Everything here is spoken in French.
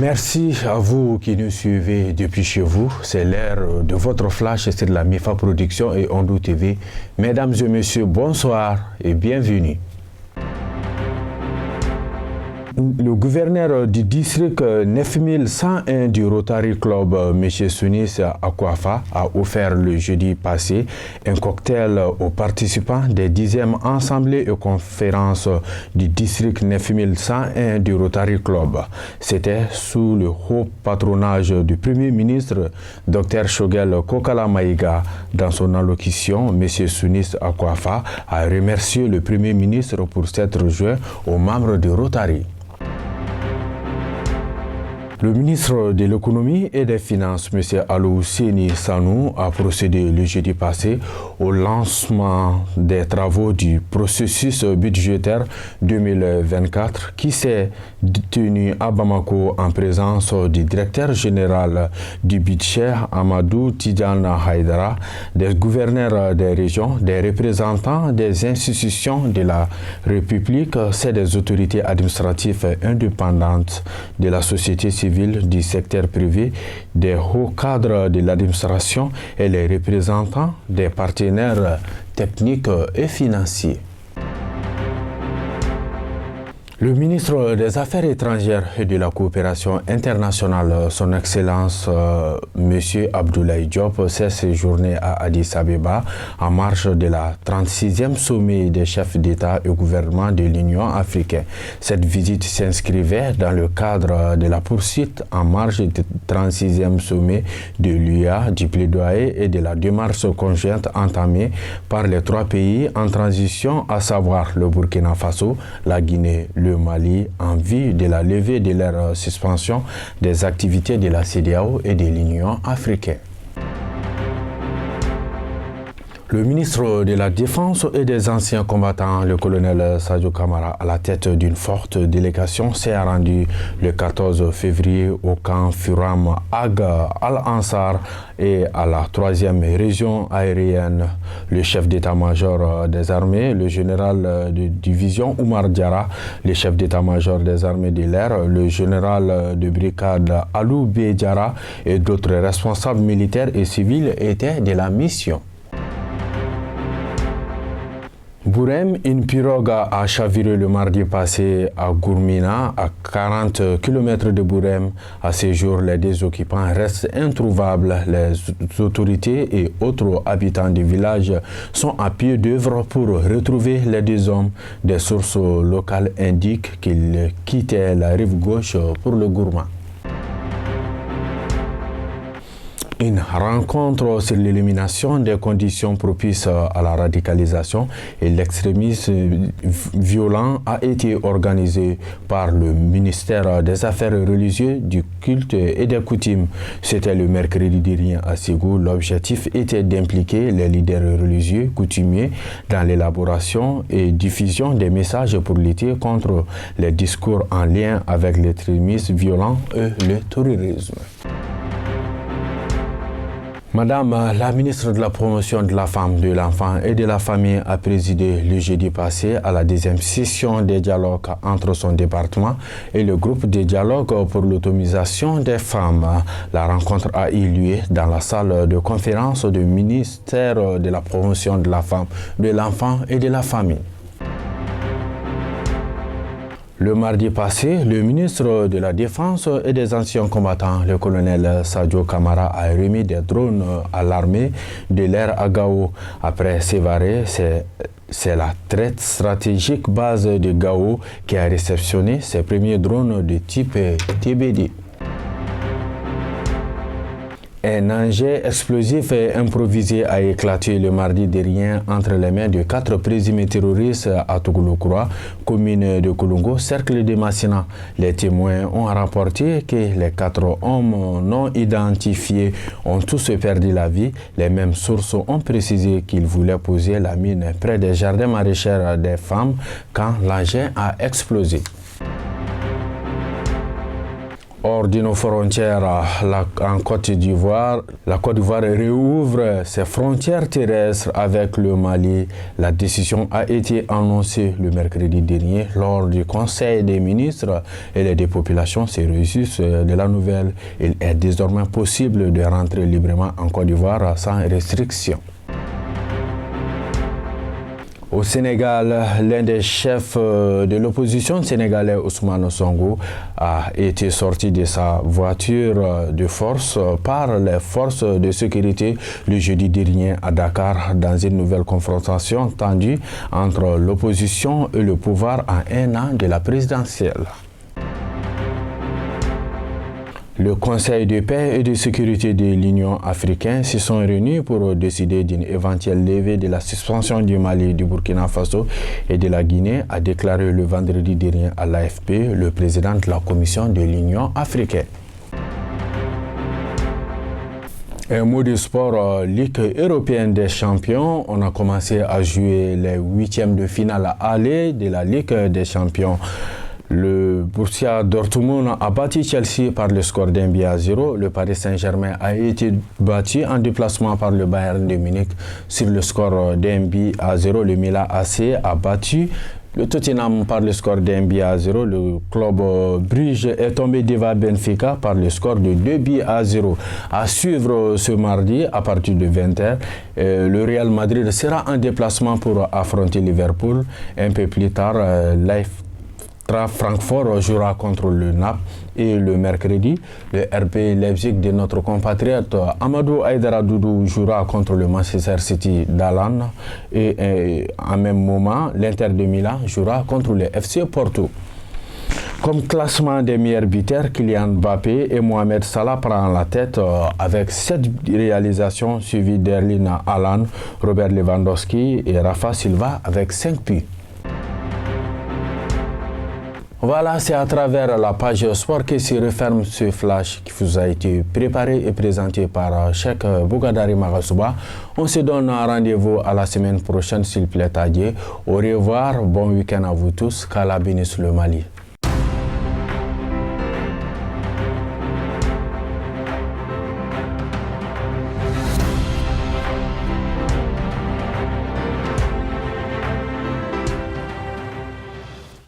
Merci à vous qui nous suivez depuis chez vous. C'est l'heure de votre flash, c'est de la MIFA Production et Ondou TV. Mesdames et messieurs, bonsoir et bienvenue. Le gouverneur du district 9101 du Rotary Club, M. Sounis Akwafa, a offert le jeudi passé un cocktail aux participants des 10e assemblées et conférences du district 9101 du Rotary Club. C'était sous le haut patronage du Premier ministre, Dr Shogel Kokala Maïga. Dans son allocution, M. Sounis Akwafa a remercié le Premier ministre pour s'être joint aux membres du Rotary. Le ministre de l'Économie et des Finances, M. Alou Seni Sanou, a procédé le jeudi passé au lancement des travaux du processus budgétaire 2024 qui s'est tenu à Bamako en présence du directeur général du budget Amadou Tidjana Haïdara, des gouverneurs des régions, des représentants des institutions de la République, c'est des autorités administratives indépendantes de la société civile, du secteur privé, des hauts cadres de l'administration et les représentants des partenaires techniques et financiers. Le ministre des Affaires étrangères et de la coopération internationale, son Excellence M. Abdoulaye Diop, s'est séjourné à Addis Abeba en marge de la 36e sommet des chefs d'État et gouvernement de l'Union africaine. Cette visite s'inscrivait dans le cadre de la poursuite en marge du 36e sommet de l'UA, du plaidoyer et de la démarche conjointe entamée par les trois pays en transition, à savoir le Burkina Faso, la Guinée, le Mali, en vue de la levée de leur suspension des activités de la CEDEAO et de l'Union africaine. Le ministre de la Défense et des anciens combattants, le colonel Sadio Kamara, à la tête d'une forte délégation, s'est rendu le 14 février au camp Furam Ag Al-Ansar et à la 3e région aérienne. Le chef d'état-major des armées, le général de division Oumar Diarra, le chef d'état-major des armées de l'air, le général de brigade Alou B. Diarra et d'autres responsables militaires et civils étaient de la mission. Bourem, une pirogue a chaviré le mardi passé à Gourmina, à 40 km de Bourem. À ce jour, les deux occupants restent introuvables. Les autorités et autres habitants du village sont à pied d'œuvre pour retrouver les deux hommes. Des sources locales indiquent qu'ils quittaient la rive gauche pour le Gourma. Une rencontre sur l'élimination des conditions propices à la radicalisation et l'extrémisme violent a été organisée par le ministère des Affaires religieuses, du culte et des coutumes. C'était le mercredi dernier à Ségou. L'objectif était d'impliquer les leaders religieux coutumiers dans l'élaboration et diffusion des messages pour lutter contre les discours en lien avec l'extrémisme violent et le terrorisme. Madame la ministre de la Promotion de la Femme, de l'Enfant et de la Famille a présidé le jeudi passé à la 2e session des dialogues entre son département et le groupe de dialogue pour l'autonomisation des femmes. La rencontre a eu lieu dans la salle de conférence du ministère de la Promotion de la Femme, de l'Enfant et de la Famille. Le mardi passé, le ministre de la Défense et des anciens combattants, le colonel Sadio Kamara, a remis des drones à l'armée de l'air à Gao. Après Sévaré, c'est la très stratégique base de Gao qui a réceptionné ses premiers drones de type TBD. Un engin explosif improvisé a éclaté le mardi dernier entre les mains de 4 présumés terroristes à Tougoulou-Kroua, commune de Kolongo, cercle de Massina. Les témoins ont rapporté que les 4 hommes non identifiés ont tous perdu la vie. Les mêmes sources ont précisé qu'ils voulaient poser la mine près des jardins maraîchers des femmes quand l'engin a explosé. Hors de nos frontières, en Côte d'Ivoire, la Côte d'Ivoire réouvre ses frontières terrestres avec le Mali. La décision a été annoncée le mercredi dernier lors du Conseil des ministres et des populations se réjouissent de la nouvelle. Il est désormais possible de rentrer librement en Côte d'Ivoire sans restriction. Au Sénégal, l'un des chefs de l'opposition sénégalaise, Ousmane Sonko, a été sorti de sa voiture de force par les forces de sécurité le jeudi dernier à Dakar dans une nouvelle confrontation tendue entre l'opposition et le pouvoir à un an de la présidentielle. Le Conseil de paix et de sécurité de l'Union africaine se sont réunis pour décider d'une éventuelle levée de la suspension du Mali, du Burkina Faso et de la Guinée, a déclaré le vendredi dernier à l'AFP le président de la Commission de l'Union africaine. Un mot de sport, Ligue européenne des champions. On a commencé à jouer les huitièmes de finale aller de la Ligue des champions. Le Borussia Dortmund a battu Chelsea par le score d'1 but à 0. Le Paris Saint-Germain a été battu en déplacement par le Bayern de Munich sur le score d'1 but à 0. Le Milan AC a battu le Tottenham par le score d'1 but à 0. Le club Bruges est tombé devant Benfica par le score de 2 buts à 0. À suivre ce mardi à partir de 20h, le Real Madrid sera en déplacement pour affronter Liverpool. Un peu plus tard, Francfort jouera contre le Naples et le mercredi, le RB Leipzig de notre compatriote Amadou Aïdara Doudou jouera contre le Manchester City d'Alan et en même moment, l'Inter de Milan jouera contre le FC Porto. Comme classement des meilleurs buteurs, Kylian Mbappé et Mohamed Salah prennent la tête avec 7 réalisations suivies d'Erling Haaland, Robert Lewandowski et Rafa Silva avec 5 buts. Voilà, c'est à travers la page sport que se referme ce flash qui vous a été préparé et présenté par Cheikh Bougadari Magasouba. On se donne rendez-vous à la semaine prochaine s'il plaît à Dieu. Au revoir, bon week-end à vous tous, qu'Allah bénisse le Mali.